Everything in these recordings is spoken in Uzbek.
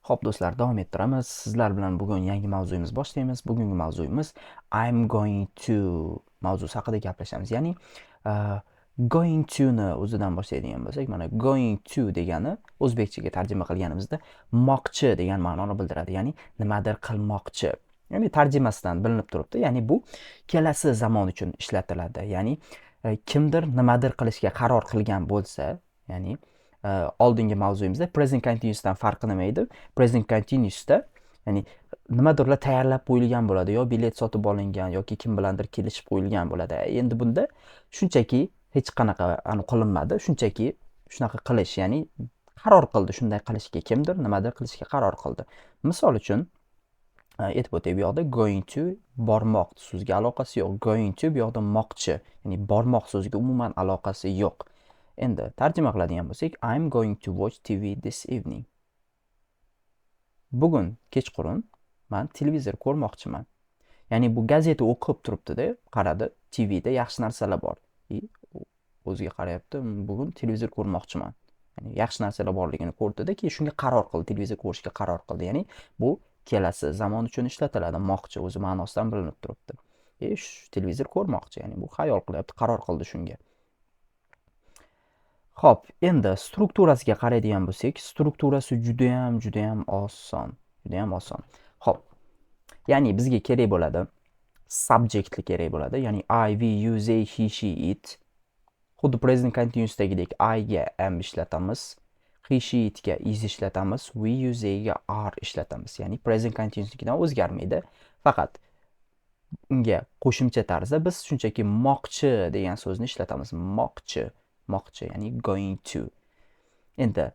Xo'p do'stlar, davom ettiramiz. Sizlar bilan bugun yangi mavzuyimiz boshlaymiz. Bugungi mavzuyimiz I'm going to mavzusi haqida gaplashamiz. Ya'ni going to ni o'zidan boshlaydigan bo'lsak, mana going to degani o'zbekchaga tarjima qilganimizda moqchi degan ma'noni bildiradi. Ya'ni nimadir qilmoqchi. Ya'ni tarjimasidan bilinib turibdi. Ya'ni bu kelasi zamon uchun ishlatiladi. Ya'ni kimdir nimadir qilishga qaror qilgan bo'lsa, ya'ni oldingi mavzuyimizda present continuous'dan farqi nima edi? Present continuous'da ya'ni nimadirlar tayyorlab qo'yilgan bo'ladi, yo bilet sotib olingan yoki kim bilandir kelishib qo'yilgan bo'ladi. Endi bunda shunchaki hech qanaqa qilinmadi, shunchaki shunaqa qilish, ya'ni qaror qildi shunday qilishga, kimdir nimadir qilishga qaror qildi. Misol uchun aytib o'tay, bu yoqda going to bormoq so'ziga aloqasi yo'q. Going to bu yoqda moqchi, ya'ni bormoq so'ziga umuman aloqasi yo'q. Endi tarjima qiladigan bo'lsak, I'm going to watch TV this evening. Bugun kechqurun men televizor ko'rmoqchiman. Ya'ni bu gazeta o'qib turibdi-da, qaradi, TVda yaxshi narsalar bor. O'ziga qarayapti, bugun televizor ko'rmoqchiman. Ya'ni yaxshi narsalar borligini ko'rdi-da, keyin shunga qaror qildi, televizor ko'rishga qaror qildi. Ya'ni bu kelasi zamon uchun ishlatiladi. Moqchi o'zi ma'nosidan bilinib turibdi. Televizor ko'rmoqchi, ya'ni bu xayol qilyapti, qaror qildi shunga. Xo'p, endi strukturasiga qaraydigan bo'lsak, strukturasi juda ham oson, Xo'p, ya'ni bizga kerak bo'ladi, subjectli kerak bo'ladi, ya'ni I, we, you, they, he, she, it. Xuddi present continuous'dagidek I ga am ishlatamiz, he, she, it ga is ishlatamiz, we, you, they ga are ishlatamiz. Ya'ni present continuous'dagidan o'zgarmaydi. Faqat unga qo'shimcha tarzda biz shunchaki moqchi degan so'zni ishlatamiz. Moqchi, ya'ni going to. Endi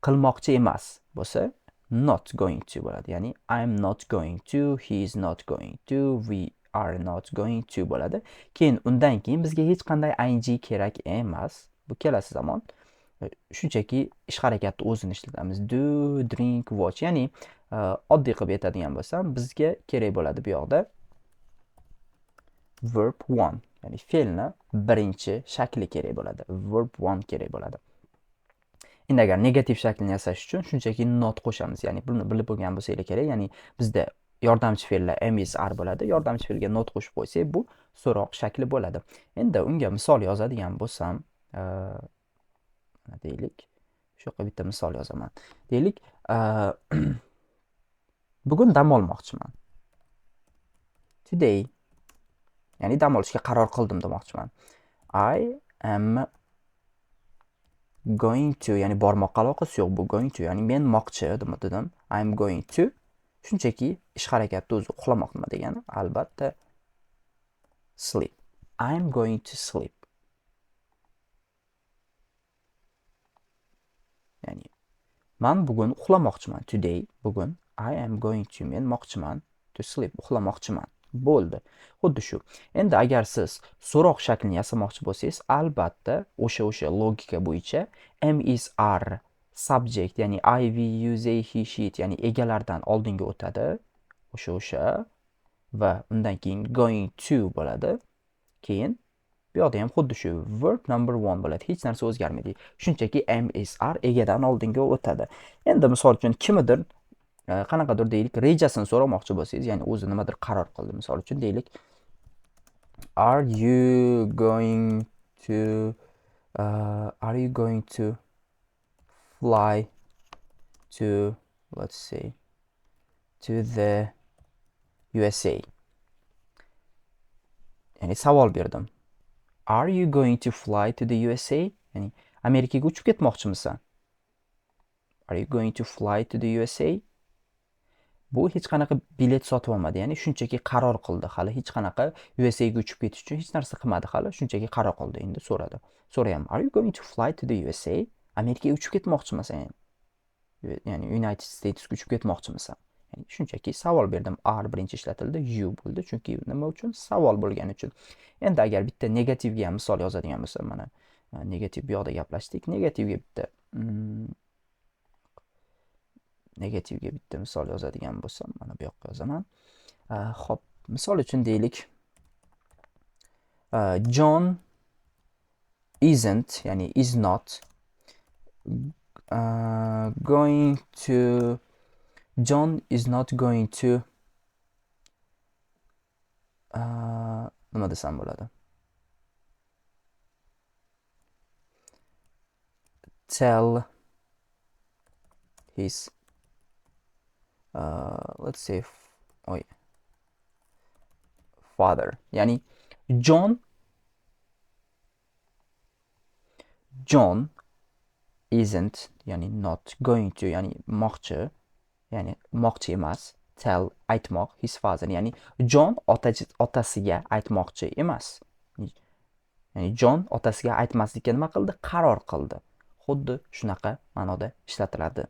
qilmoqchi emas bo'lsa not going to bo'ladi. Ya'ni I'm not going to, he is not going to, we are not going to bo'ladi. Keyin undan keyin bizga hech qanday ing kerak emas. Bu kelasi zamon. Shunchaki ish harakatni o'zini ishlatamiz. Do, drink, watch. Ya'ni oddiy qilib aytadigan bo'lsam, bizga kerak bo'ladi bu yoqda verb 1. Ya'ni fe'lni birinchi shakli kerak bo'ladi. Verb 1 kerak bo'ladi. Endi agar negativ shaklni yasash uchun shunchaki not qo'shamiz. Ya'ni buni bilib bo'lgan bo'lsanglar kerak. Ya'ni bizda yordamchi fe'llar am, is, are bo'ladi. Yordamchi fe'lga not qo'shib qo'ysak, bu so'roq shakli bo'ladi. Endi unga misol yozadigan bo'lsam, deylik, shu yoqqa bitta misol yozaman. Deylik, bugun dam olmoqchiman. Today, ya'ni dam olishga qaror qildim demoqchiman. I am going to, ya'ni bormoqqa aloqasi yo'q, bu going to, ya'ni men moqchi dedim. I'm going to shunchaki ish harakatni o'zi uxlamoq nima degani? Albatta sleep. I'm going to sleep. Ya'ni men bugun uxlamoqchiman. Today, bugun I am going to, men moqchiman to sleep, uxlamoqchiman. Bo'ldi. Xuddi shu. Endi agar siz so'roq shaklini yasamoqchi bo'lsangiz, albatta o'sha logika bo'yicha am, is, are subject, ya'ni I, we, you, they, he, she, it, ya'ni egalardan oldinga o'tadi. O'sha va undan keyin going to bo'ladi. Keyin bu yoqda ham xuddi shu verb number 1 bo'ladi. Hech narsa o'zgarmaydi. Shunchaki am, is, are egadan oldinga o'tadi. Endi misol uchun kimdir qanaqadir deylik rejasini so'ramoqchi bo'lsangiz, ya'ni o'zi nimadir qaror qildi. Misol uchun deylik, are you going to fly to, let's say, to the USA? Ya'ni savol berdim. Are you going to fly to the USA? Ya'ni Amerikaga uchib ketmoqchimisan? Are you going to fly to the USA? Bu hech qanaqa bilet sotib olmadi, ya'ni shunchaki qaror qildi. Hali hech qanaqa USA ga uchib ketish uchun hech narsa qilmadi hali, shunchaki qaror qildi. Endi so'rayman, are you going to fly to the USA? Amerikaga uchib ketmoqchimisan? Ya'ni United States ga uchib ketmoqchimisan? Ya'ni shunchaki savol berdim. Are birinchi ishlatildi, you bo'ldi, chunki nima uchun? Savol bo'lgani uchun. Endi agar bitta negativga ham misol yozadigan bo'lsam, mana negativ bu yoqda gaplashdik. Negativga bitta misol yozadigan bo'lsam, mana bu yoqqa yozaman. Xo'p, misol uchun deylik, John isn't, ya'ni is not going to John is not going to nima desam bo'ladi? Tell his let's say father. Ya'ni John isn't, ya'ni not going to, ya'ni moqchi emas. Tell, aytmoq, his father, ya'ni John otasiga aytmoqchi emas. Ya'ni John otasiga aytmaslikka nima qildi? Qaror qildi. Xuddi shunaqa ma'noda ishlatiladi.